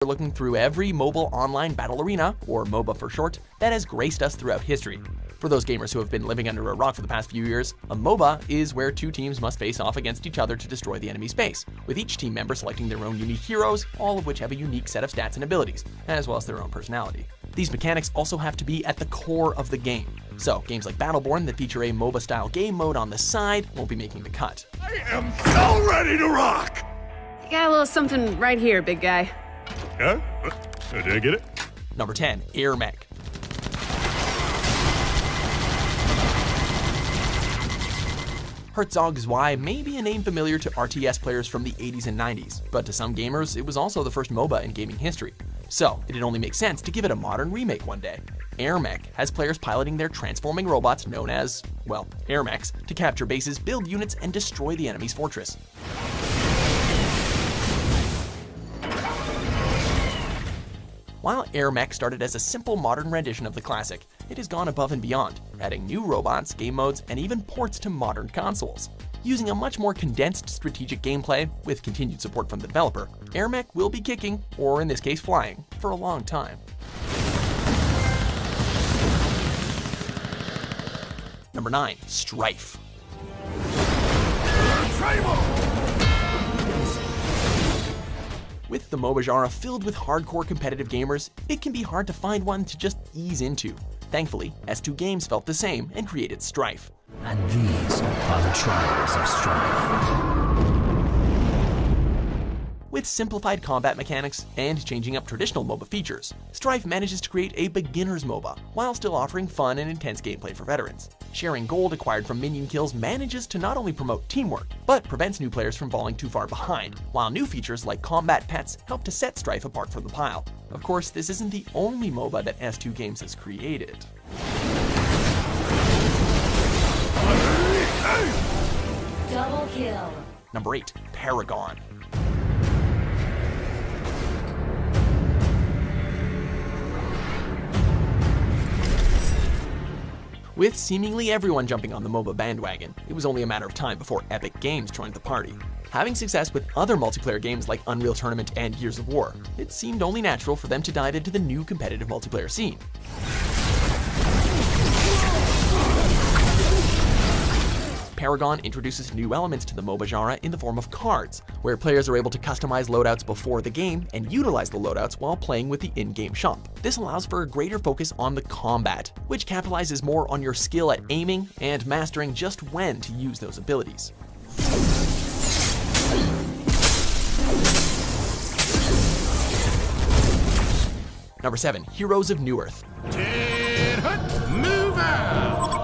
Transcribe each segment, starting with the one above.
We're looking through every mobile online battle arena, or Moba for short, that has graced us throughout history. For those gamers who have been living under a rock for the past few years, a Moba is where two teams must face off against each other to destroy the enemy's base, with each team member selecting their own unique heroes, all of which have a unique set of stats and abilities, as well as their own personality. These mechanics also have to be at the core of the game. So, games like Battleborn that feature a MOBA-style game mode on the side won't be making the cut. I am so ready to rock! Got a little something right here, big guy. Yeah? Did I get it? Number 10, Air Mech. Herzog Zwei may be a name familiar to RTS players from the 80s and 90s, but to some gamers, it was also the first MOBA in gaming history. So, it'd only make sense to give it a modern remake one day. Air Mech has players piloting their transforming robots known as, well, Air Mechs, to capture bases, build units, and destroy the enemy's fortress. While Air Mech started as a simple modern rendition of the classic, it has gone above and beyond, adding new robots, game modes, and even ports to modern consoles. Using a much more condensed strategic gameplay, with continued support from the developer, Air Mech will be kicking, or in this case flying, for a long time. Number 9, Strife. With the MOBA genre filled with hardcore competitive gamers, it can be hard to find one to just ease into. Thankfully, S2 Games felt the same and created Strife. And these are the trials of Strife. With simplified combat mechanics and changing up traditional MOBA features, Strife manages to create a beginner's MOBA, while still offering fun and intense gameplay for veterans. Sharing gold acquired from minion kills manages to not only promote teamwork, but prevents new players from falling too far behind, while new features like combat pets help to set Strife apart from the pile. Of course, this isn't the only MOBA that S2 Games has created. Double kill. Number 8, Paragon. With seemingly everyone jumping on the MOBA bandwagon, it was only a matter of time before Epic Games joined the party. Having success with other multiplayer games like Unreal Tournament and Gears of War, it seemed only natural for them to dive into the new competitive multiplayer scene. Paragon introduces new elements to the MOBA genre in the form of cards, where players are able to customize loadouts before the game and utilize the loadouts while playing with the in-game shop. This allows for a greater focus on the combat, which capitalizes more on your skill at aiming and mastering just when to use those abilities. Number 7, Heroes of Newerth. Move out!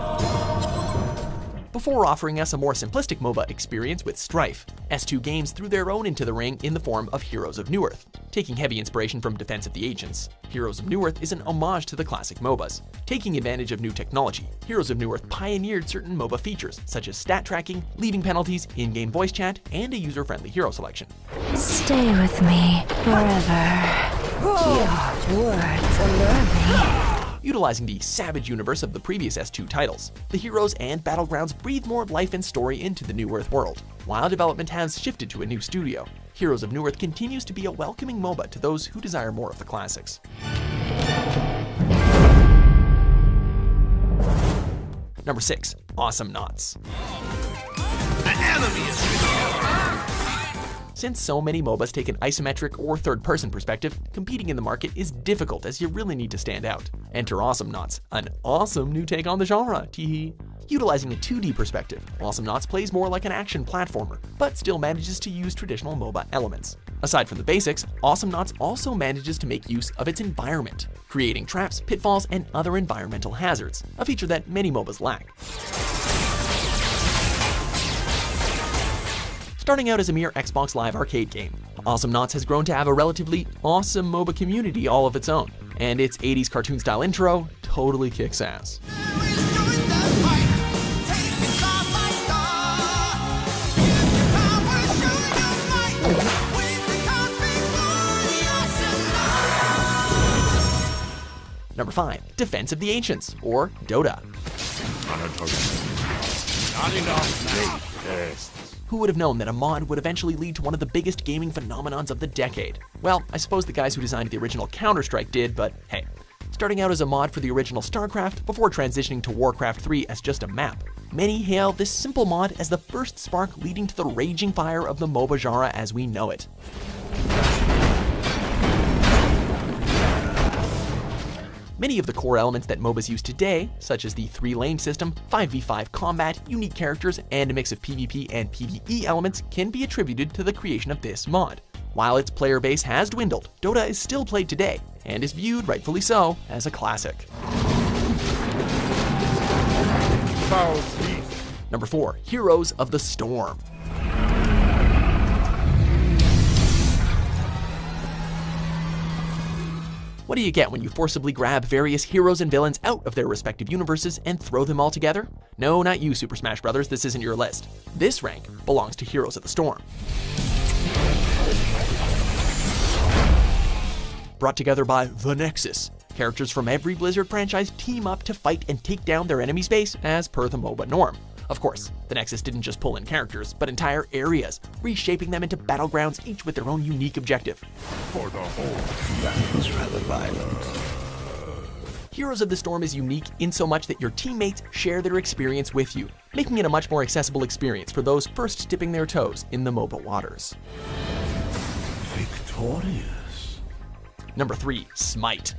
Before offering us a more simplistic MOBA experience with Strife, S2 Games threw their own into the ring in the form of Heroes of Newerth. Taking heavy inspiration from Defense of the Ancients, Heroes of Newerth is an homage to the classic MOBAs. Taking advantage of new technology, Heroes of Newerth pioneered certain MOBA features, such as stat tracking, leaving penalties, in-game voice chat, and a user-friendly hero selection. Stay with me forever. Your words allure me. Utilizing the savage universe of the previous S2 titles, the heroes and battlegrounds breathe more life and story into the New Earth world. While development has shifted to a new studio, Heroes of Newerth continues to be a welcoming MOBA to those who desire more of the classics. Number 6, Awesomenauts. An enemy is Since so many MOBAs take an isometric or third-person perspective, competing in the market is difficult as you really need to stand out. Enter Awesomenauts, an awesome new take on the genre, teehee. Utilizing a 2D perspective, Awesomenauts plays more like an action platformer, but still manages to use traditional MOBA elements. Aside from the basics, Awesomenauts also manages to make use of its environment, creating traps, pitfalls, and other environmental hazards, a feature that many MOBAs lack. Starting out as a mere Xbox Live arcade game, Awesomenauts has grown to have a relatively awesome MOBA community all of its own, and its 80s cartoon-style intro totally kicks ass. Number 5, Defense of the Ancients, or Dota. Not enough now. who would have known that a mod would eventually lead to one of the biggest gaming phenomenons of the decade? Well, I suppose the guys who designed the original Counter-Strike did, but hey. Starting out as a mod for the original StarCraft before transitioning to Warcraft 3 as just a map, many hail this simple mod as the first spark leading to the raging fire of the MOBA genre as we know it. Many of the core elements that MOBAs use today, such as the 3-lane system, 5v5 combat, unique characters, and a mix of PvP and PvE elements, can be attributed to the creation of this mod. While its player base has dwindled, Dota is still played today, and is viewed, rightfully so, as a classic. Number 4. Heroes of the Storm. What do you get when you forcibly grab various heroes and villains out of their respective universes and throw them all together? No, not you, Super Smash Bros., this isn't your list. This rank belongs to Heroes of the Storm. Brought together by The Nexus, characters from every Blizzard franchise team up to fight and take down their enemy's base as per the MOBA norm. Of course, the Nexus didn't just pull in characters, but entire areas, reshaping them into battlegrounds, each with their own unique objective. For the whole. That was rather violent. Heroes of the Storm is unique in so much that your teammates share their experience with you, making it a much more accessible experience for those first dipping their toes in the MOBA waters. Victorious. Number 3. Smite.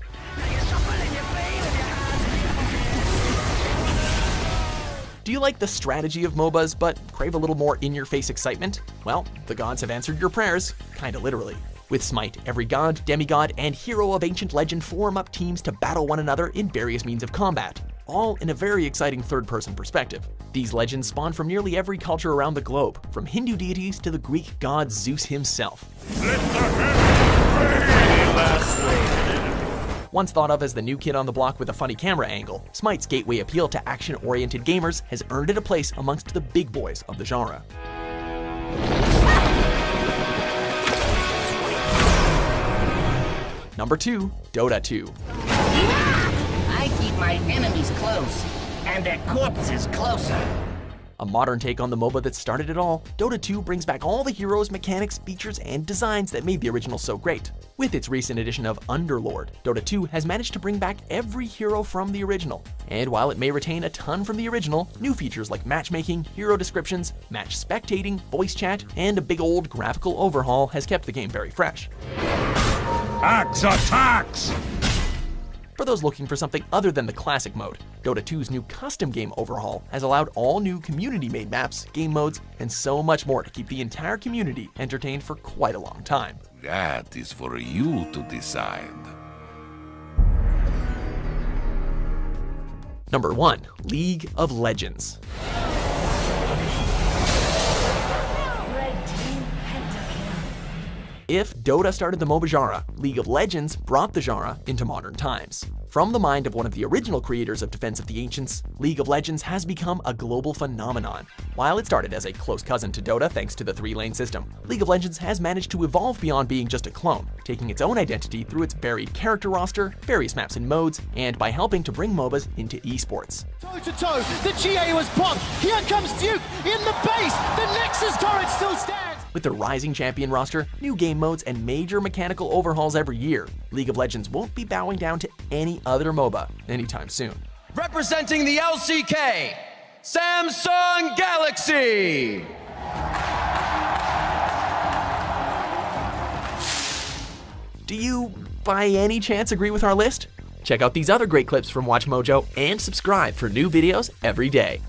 Do you like the strategy of MOBAs, but crave a little more in-your-face excitement? Well, the gods have answered your prayers, kinda literally. With Smite, every god, demigod, and hero of ancient legend form up teams to battle one another in various means of combat, all in a very exciting third-person perspective. These legends spawn from nearly every culture around the globe, from Hindu deities to the Greek god Zeus himself. Once thought of as the new kid on the block with a funny camera angle, Smite's gateway appeal to action-oriented gamers has earned it a place amongst the big boys of the genre. Number 2. Dota 2. I keep my enemies close, and their corpses closer. A modern take on the MOBA that started it all, Dota 2 brings back all the heroes, mechanics, features, and designs that made the original so great. With its recent addition of Underlord, Dota 2 has managed to bring back every hero from the original. And while it may retain a ton from the original, new features like matchmaking, hero descriptions, match spectating, voice chat, and a big old graphical overhaul has kept the game very fresh. Axe attacks! For those looking for something other than the classic mode, Dota 2's new custom game overhaul has allowed all new community-made maps, game modes, and so much more to keep the entire community entertained for quite a long time. That is for you to decide. Number 1. League of Legends. If Dota started the MOBA genre, League of Legends brought the genre into modern times. From the mind of one of the original creators of Defense of the Ancients, League of Legends has become a global phenomenon. While it started as a close cousin to Dota thanks to the 3-lane system, League of Legends has managed to evolve beyond being just a clone, taking its own identity through its varied character roster, various maps and modes, and by helping to bring MOBAs into esports. Toe-to-toe, the GA was popped, here comes Duke in the base, the Nexus turret still stands! With their rising champion roster, new game modes, and major mechanical overhauls every year, League of Legends won't be bowing down to any other MOBA anytime soon. Representing the LCK, Samsung Galaxy! Do you, by any chance, agree with our list? Check out these other great clips from Watch Mojo and subscribe for new videos every day.